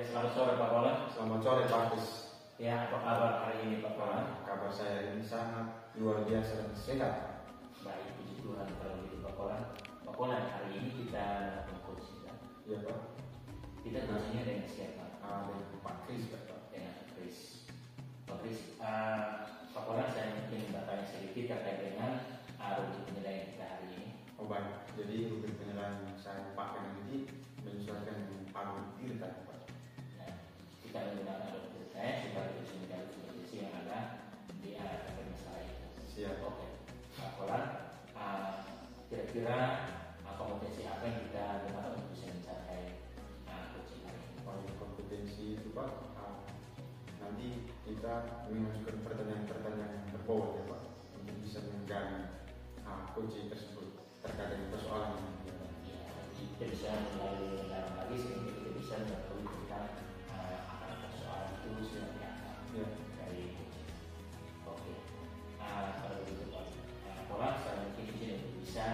Oke, selamat sore Pak Roland. Selamat sore Pak Kris. Ya, apa kabar hari ini Pak Roland? Kabar saya ini sangat luar biasa dan sehat. Baik, puji Tuhan kalau begitu Pak Roland. Pak Roland, hari ini kita coach ya. Ya Pak. Kita coachnya dengan siapa? Dengan Pak Kris ya Pak. Dengan Kris. Pak Kris, Pak Roland saya mungkin bertanya sedikit terkait dengan rutin penilaian kita hari ini. Oh baik. Jadi rutin penilaian saya pakai nanti menyesuaikan dengan Pak Tirta Pak. Nah, kita menggunakan rutin saya supaya bisa menjadi posisi yang ada di arah akademis saya. Siap. Oke, Pak Roland, kira-kira kompetensi apa yang kita gunakan untuk bisa mencapai coaching hari ini? Kalau kompetensi itu Pak, nanti kita mengajukan pertanyaan-pertanyaan yang berbobot ya Pak, untuk bisa menggali coaching tersebut terkait dengan persoalan yang dia Pak. Ya, kita bisa melalui dalam lagi sehingga kita bisa mengetahui tentang akar persoalan itu seperti apa. Ya. Dari coaching. Oke, kalau begitu Pak Roland, saya mungkin di sini untuk bisa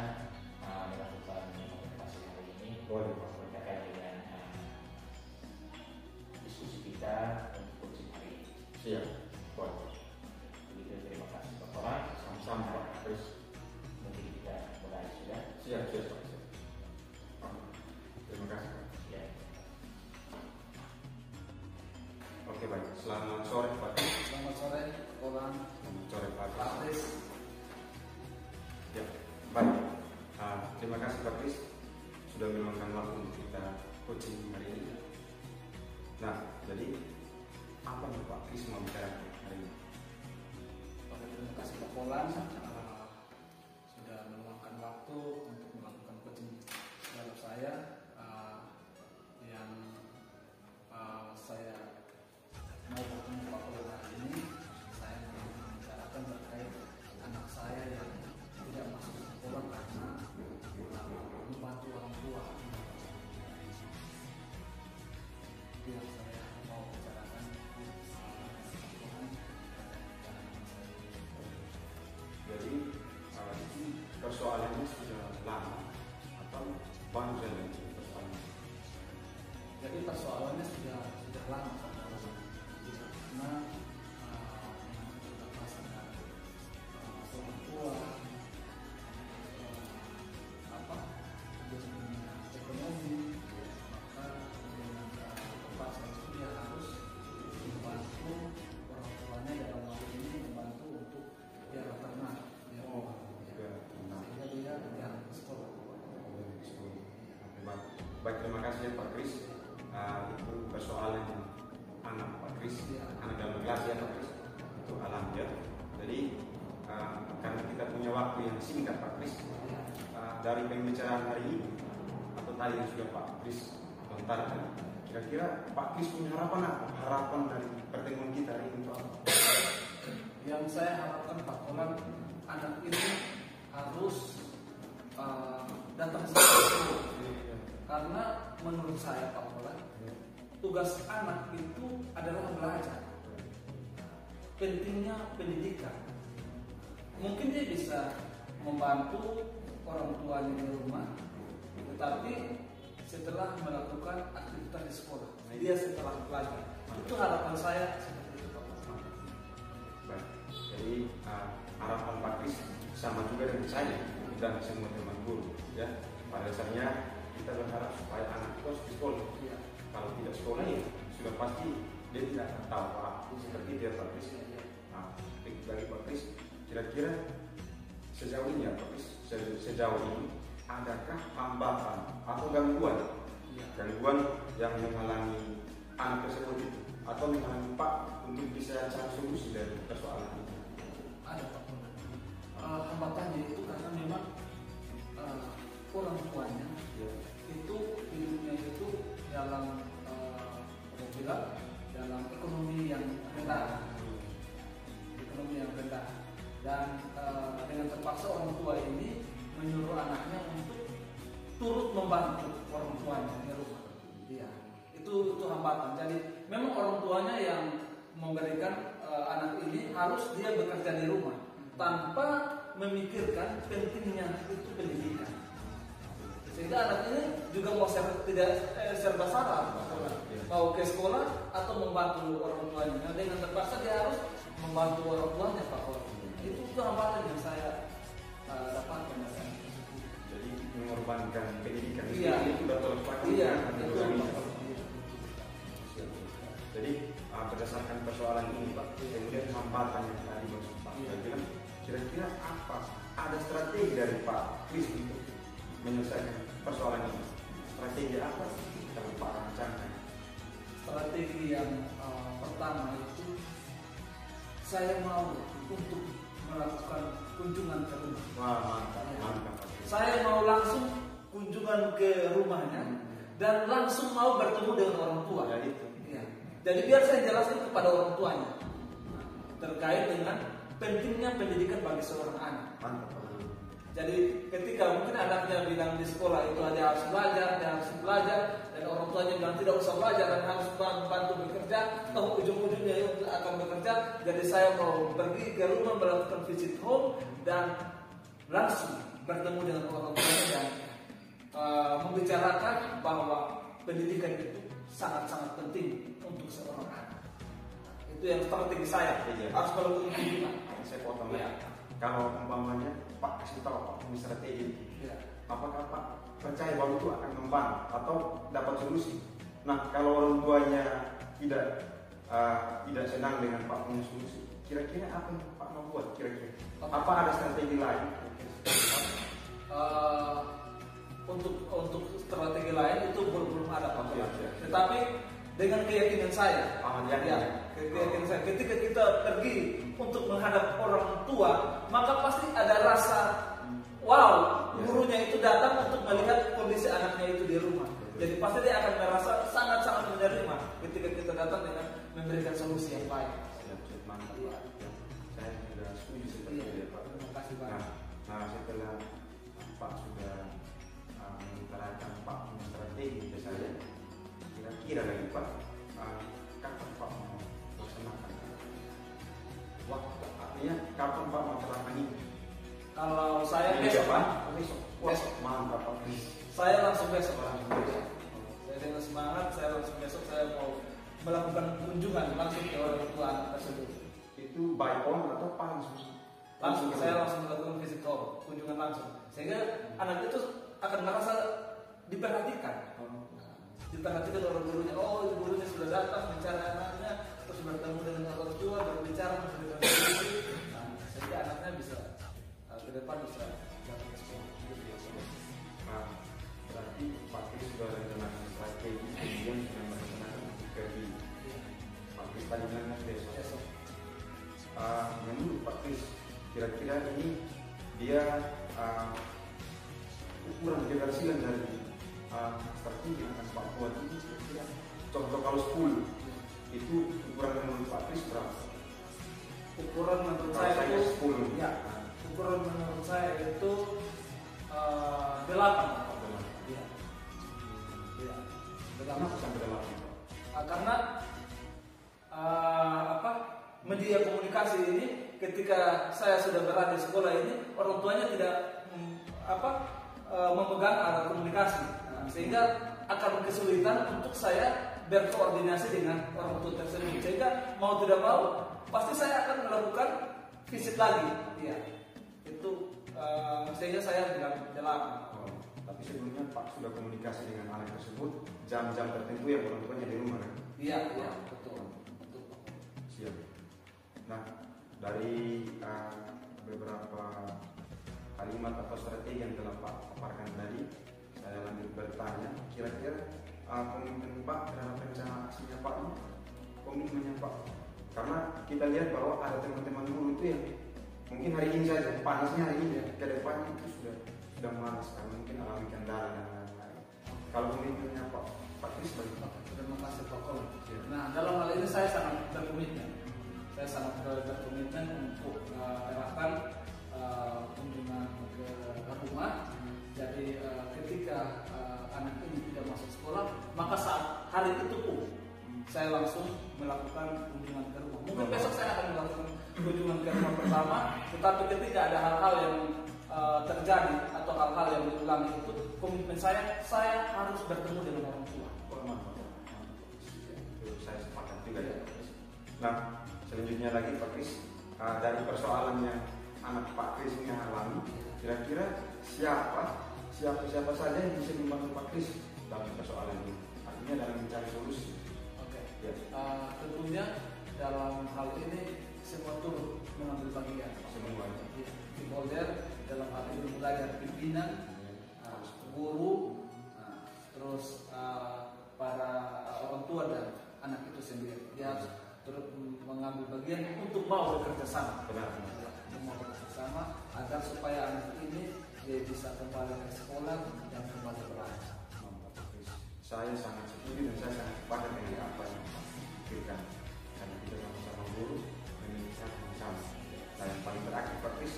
melakukan komunikasi hari ini. Boleh Pak. Terkait dengan diskusi kita untuk coaching hari ini. Siap. Boleh. Begitu, terima kasih Pak Roland. Sama-sama Pak Kris. Mungkin kita mulai sudah. Siap Pak. Siap. Terima kasih Pak. Ya. Oke baik. Selamat sore Pak. Selamat sore, Roland. Selamat sore Pak Pak Kris. Ya, baik. Terima kasih Pak Kris sudah meluangkan waktu untuk kita coaching hari ini. Nah, jadi apa yang Pak Kris mau bicarakan hari ini? Terima kasih Pak Roland sudah meluangkan waktu untuk melakukan coaching terhadap saya yang saya mau bertemu Pak Roland hari ini. Saya mau membicarakan terkait anak saya yang tidak masuk sekolah karena membantu orang tua. Itu yang saya mau bicarakan. Jadi persoalannya sudah lama atau baru saja persoalannya? Jadi persoalannya sudah lama karena sudah pasangan orang tua punya ekonomi, maka dengan terpaksa dia harus membantu orang tuanya dalam hal ini membantu untuk biaya ternak. Sehingga dia jarang ke sekolah. Baik, terima kasih ya Pak Kris. Itu persoalan anak Pak Kris, anak dalam kelas ya Pak Kris. Itu alamiah. Jadi karena kita punya waktu yang singkat Pak Kris, dari pembicaraan hari ini atau tadi yang sudah Pak Kris lontarkan, kira-kira Pak Kris punya harapan apa? Harapan dari pertemuan kita hari ini Pak? Yang saya harapkan Pak Roland, anak ini harus datang sekolah. Karena menurut saya Pak Roland, tugas anak itu adalah belajar. Pentingnya pendidikan. Mungkin dia bisa membantu orang tuanya di rumah, tetapi setelah melakukan aktivitas di sekolah, dia setelah belajar. Itu harapan saya seperti itu Pak Roland. Baik, jadi harapan Pak Kris sama juga dengan saya dan semua teman guru ya. Pada dasarnya kita berharap supaya anak itu harus di sekolah. Ya. Kalau tidak sekolah ya sudah pasti dia tidak akan tahu apa seperti dia Pak Kris. Nah, bagi Pak Kris, kira-kira sejauh ini ya Pak Kris, sejauh ini adakah hambatan atau gangguan yang menghalangi anak tersebut itu atau menghalangi Pak untuk bisa cari solusi dari persoalan ini? Ada Pak Roland. Hambatannya itu karena memang orang tuanya itu hidupnya itu dalam dalam ekonomi yang rendah, dan dengan terpaksa orang tua ini menyuruh anaknya untuk turut membantu orang tuanya di rumah. Iya, itu hambatan. Jadi memang orang tuanya yang memberikan anak ini harus dia bekerja di rumah tanpa memikirkan pentingnya itu pendidikan. Sehingga anak ini juga mau tidak serba salah. mau ke sekolah atau membantu orang tuanya. Nah, dengan terpaksa dia harus membantu orang tuanya Pak Kol. Itu hambatan yang saya dapatkan. Jadi mengorbankan pendidikan Iya. itu sudah terlepas. Iya. Jadi berdasarkan persoalan ini Pak, kemudian hambatan yang tadi Pak bilang, kira-kira apa? Ada strategi dari Pak Kris untuk menyelesaikan persoalan ini? Strategi apa yang Pak rancangkan? Strategi yang pertama itu saya mau untuk melakukan kunjungan ke rumah. Wah, mantap. Saya mau langsung kunjungan ke rumahnya dan langsung mau bertemu dengan orang tua. Ya itu. Ya. Jadi biar saya jelaskan kepada orang tuanya terkait dengan pentingnya pendidikan bagi seorang anak. Mantap. Jadi ketika mungkin anaknya bilang di sekolah itu dia harus belajar, dan orang tuanya bilang tidak usah belajar dan harus bantu bekerja, atau ujung-ujungnya akan bekerja. Jadi saya mau pergi ke rumah melakukan visit home dan langsung bertemu dengan orang tuanya dan membicarakan bahwa pendidikan itu sangat-sangat penting untuk seorang anak. Itu yang strategi saya. Harus melakukan kunjungan. Saya potong Ya. Kalau umpamanya Pak kasih tahu Pak punya strategi, Ya. apakah Pak percaya bahwa itu akan membantu atau dapat solusi? Nah, kalau orang tuanya tidak senang dengan Pak punya solusi, kira-kira apa yang Pak mau buat? Kira-kira apa ada strategi lain? Untuk strategi lain itu belum ada Pak. Iya. Tetapi dengan keyakinan saya, Ya. keyakinan saya, ketika kita pergi untuk menghadap orang tua, maka pasti ada rasa wow, gurunya itu datang untuk melihat kondisi anaknya itu di rumah. Jadi pasti dia akan merasa sangat-sangat menerima ketika kita datang dengan memberikan solusi yang baik. Mantap. Iya. Saya sudah setuju seperti itu Pak. Terima kasih banyak. Nah, setelah Pak sudah mengutarakan Pak punya strategi ke saya, kira-kira lagi Pak, kapan Pak mau melaksanakan waktu? Artinya kapan Pak mau melaksanakan ini? Kalau saya Ini besok, Pak? Besok. Mantap Pak. Saya langsung besok. Saya dengan semangat, saya langsung besok saya mau melakukan kunjungan langsung ke orang tua anak tersebut. Itu by phone atau Pak langsung? Saya langsung melakukan visit home, kunjungan langsung, sehingga anak itu akan merasa diperhatikan. Diperhatikan oleh gurunya. Oh, gurunya sudah datang mencari anaknya, terus bertemu dengan orang tua, berbicara, memberikan solusi. Sehingga anaknya bisa ke depan bisa datang ke sekolah. Nah, berarti Pak Kris sudah rencanakan strategi, kemudian sudah merencanakan pergi. Pak Kris tadi bilang besok. Menurut Pak Kris, kira-kira ini dia ukuran keberhasilan dari strategi yang akan Pak buat ini kira-kira contoh kalau 10 itu ukuran menurut Pak Kris berapa? Ukuran menurut Kalau saya itu 10 ya, ukuran menurut saya itu 8. Iya. Iya. Kenapa sampai 8? Karena media komunikasi ini ketika saya sudah berada di sekolah ini orang tuanya tidak memegang alat komunikasi, sehingga akan kesulitan untuk saya berkoordinasi dengan orang tua tersebut, sehingga mau tidak mau pasti saya akan melakukan visit lagi. Iya. Itu sehingga saya bilang 8. Tapi sebelumnya Pak sudah komunikasi dengan anak tersebut jam-jam tertentu yang orang tuanya di rumah kan? Iya, betul. Siap. Nah, dari beberapa kalimat atau strategi yang telah Pak paparkan tadi, saya lanjut bertanya, kira-kira komitmen Pak terhadap rencana aksinya Pak ini, komitmennya Pak, karena kita lihat bahwa ada teman-teman guru itu yang mungkin hari ini saja panasnya hari ini, ke depan itu sudah malas karena mungkin alami kendala dan lain-lain. Kalau komitmennya Pak Kris bagaimana? Terima kasih Pak Kol. Nah, dalam hal ini saya sangat berkomitmen. Saya sangat berkomitmen untuk melakukan kunjungan ke rumah. Jadi ketika anak ini tidak masuk sekolah, maka saat hari itu pun saya langsung melakukan kunjungan ke rumah. Mungkin besok saya akan melakukan kunjungan ke rumah pertama, tetapi ketika ada hal-hal yang terjadi atau hal-hal yang diulangi itu, komitmen saya harus bertemu dengan orang tua. juga ya Pak Kris. Nah selanjutnya lagi Pak Kris, dari persoalannya anak Pak Kris ini alami, kira-kira siapa saja yang bisa membantu Pak Kris dalam persoalan ini, artinya dalam mencari solusi. Oke. Ya. Tentunya dalam hal ini semua turut mengambil bagian. Semua. Stakeholder dalam hal ini mulai dari pimpinan, guru, terus para orang tua dan anak itu sendiri. Dia harus turut mengambil bagian untuk mau bekerja sama. Benar. Mau bekerja sama agar supaya anak ini dia bisa kembali ke sekolah dan kembali belajar. Saya sangat setuju dan saya sangat sepakat dengan apa yang Pak pikirkan, karena kita sama-sama guru memiliki yang sama. Nah yang paling terakhir Pak Kris,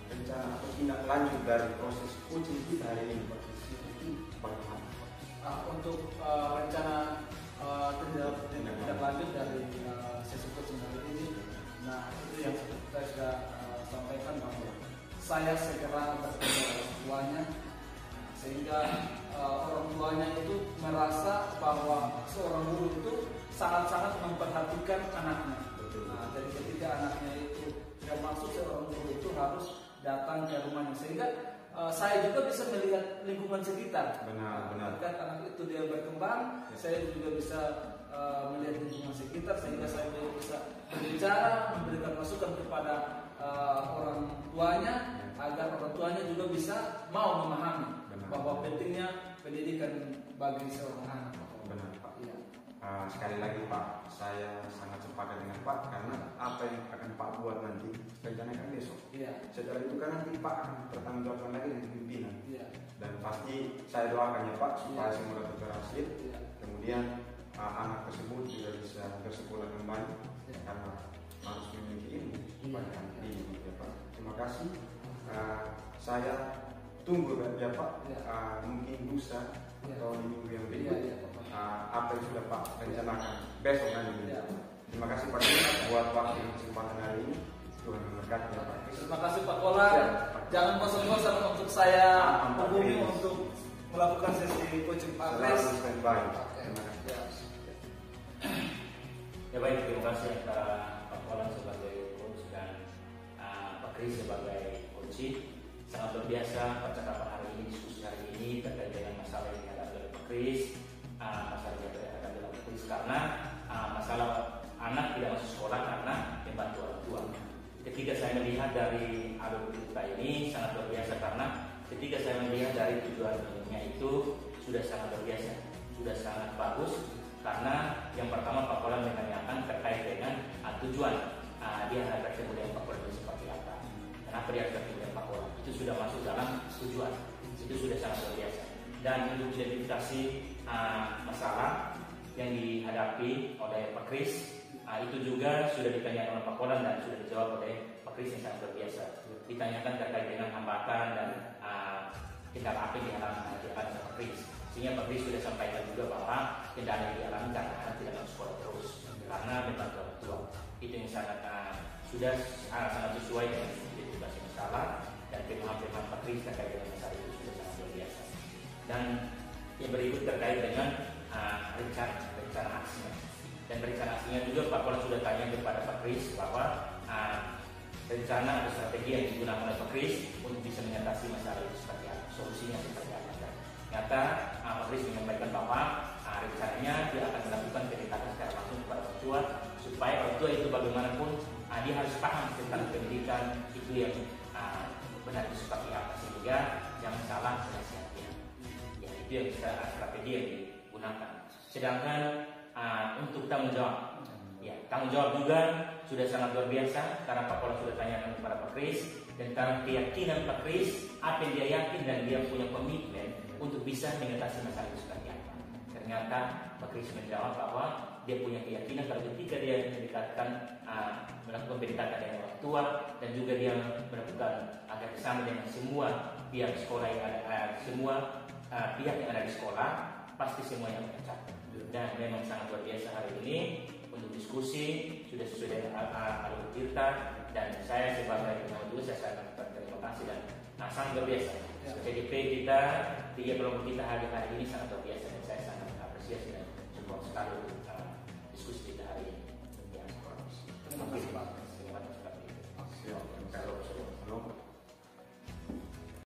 rencana atau tindak lanjut dari proses coaching kita hari ini Pak Kris itu bagaimana? Untuk rencana tindak lanjut dari sesi coaching hari ini, nah itu yang saya sudah sampaikan bahwa saya segera bertemu orang tuanya, sehingga orang tuanya itu merasa bahwa seorang guru itu sangat-sangat memperhatikan anaknya. Nah, jadi ketika anaknya itu tidak masuk, seorang guru itu harus datang ke rumahnya, sehingga saya juga bisa melihat lingkungan sekitar. Benar. Ketika anak itu dia berkembang, saya juga bisa melihat lingkungan sekitar, sehingga saya bisa berbicara, memberikan masukan kepada orang tuanya, agar orang tuanya juga bisa mau memahami bahwa pentingnya pendidikan bagi seorang anak. Benar Pak. Iya. Sekali lagi Pak, saya sangat sepakat dengan Pak, karena apa yang akan Pak buat nanti rencanakan besok. Iya. Setelah itu kan nanti Pak akan bertanggung jawab lagi dengan pimpinan. Iya. Dan pasti saya doakan ya Pak supaya Iya. semua dapat berhasil. Iya. Kemudian anak tersebut juga bisa bersekolah kembali, Iya. karena harus memiliki ilmu pada Iya. anak ini ya Pak. Terima kasih. Saya tunggu ya Pak. Iya. Mungkin lusa Iya. atau di minggu yang berikut. Iya. Apa yang sudah Pak rencanakan besok nanti. Iya. Terima kasih Pak buat waktu dan kesempatan hari ini. Tuhan memberkati ya Pak. Terima kasih Pak Kolar. Ya. Jangan bosan-bosan untuk saya Pak hubungi Kris. untuk melakukan sesi coaching Pak Kris. Selalu standby. Oke. Terima kasih. Ya. Ya baik, terima kasih antara Pak Kolan sebagai coach dan Pak Kris sebagai coach. Sangat luar biasa percakapan hari ini, diskusi hari ini terkait dengan masalah yang dihadapi oleh Pak Kris, masalah yang dihadapi oleh Pak Kris, karena masalah anak tidak masuk sekolah karena membantu orang tua. Ketika saya melihat dari alur kita ini sangat luar biasa, karena ketika saya melihat dari tujuannya itu sudah sangat luar biasa, sudah sangat bagus. Karena yang pertama Pak Kolan menanyakan terkait dengan tujuan dia harus bertemu dengan Pak Kolan seperti apa. Kenapa dia harus bertemu dengan Pak Kolan? Itu sudah masuk dalam tujuan. Itu sudah sangat luar biasa. Dan untuk identifikasi masalah yang dihadapi oleh Pak Kris, itu juga sudah ditanyakan oleh Pak Kolan dan sudah dijawab oleh Pak Kris yang sangat luar biasa. Ditanyakan terkait dengan hambatan dan kendala apa yang dialami oleh Pak Kris. Sehingga Pak Kris sudah sampaikan juga bahwa kendala yang dialami karena anak tidak masuk sekolah terus karena membantu orang tua. Itu yang sangat sudah sangat sesuai dengan identifikasi masalah, dan pemahaman Pak Kris terkait dengan masalah itu sudah sangat luar biasa. Dan yang berikut terkait dengan rencana aksinya. Dan rencana aksinya juga Pak Kolan sudah tanya kepada Pak Kris bahwa rencana atau strategi yang digunakan oleh Pak Kris untuk bisa mengatasi masalah itu seperti apa, solusinya seperti apa. Ternyata Pak Kris menyampaikan bahwa rencananya dia akan melakukan pendekatan secara langsung kepada orang tua, supaya orang tua itu bagaimanapun dia harus paham tentang pendidikan itu yang benar itu seperti apa, sehingga jangan salah nasihatnya. Ya, itu yang strategi yang digunakan. Sedangkan untuk tanggung jawab, ya tanggung jawab juga sudah sangat luar biasa, karena Pak Kolan sudah tanyakan kepada Pak Kris tentang keyakinan Pak Kris, apa yang dia yakin dan dia punya komitmen untuk bisa mengatasi masalah itu seperti apa. Ternyata Pak Kris menjawab bahwa dia punya keyakinan kalau ketika dia melakukan pendekatan dengan orang tua, dan juga dia melakukan agar bersama dengan semua pihak sekolah yang ada, semua pihak yang ada di sekolah, pasti semuanya tercapai. Dan memang sangat luar biasa hari ini untuk diskusi sudah sesuai dengan alur kita, dan saya sebagai pengamat juga saya sangat berterima kasih dan sangat luar biasa. PDP kita, 3 kelompok kita hari ini sangat luar biasa, dan saya sangat apresiasi dan support sekali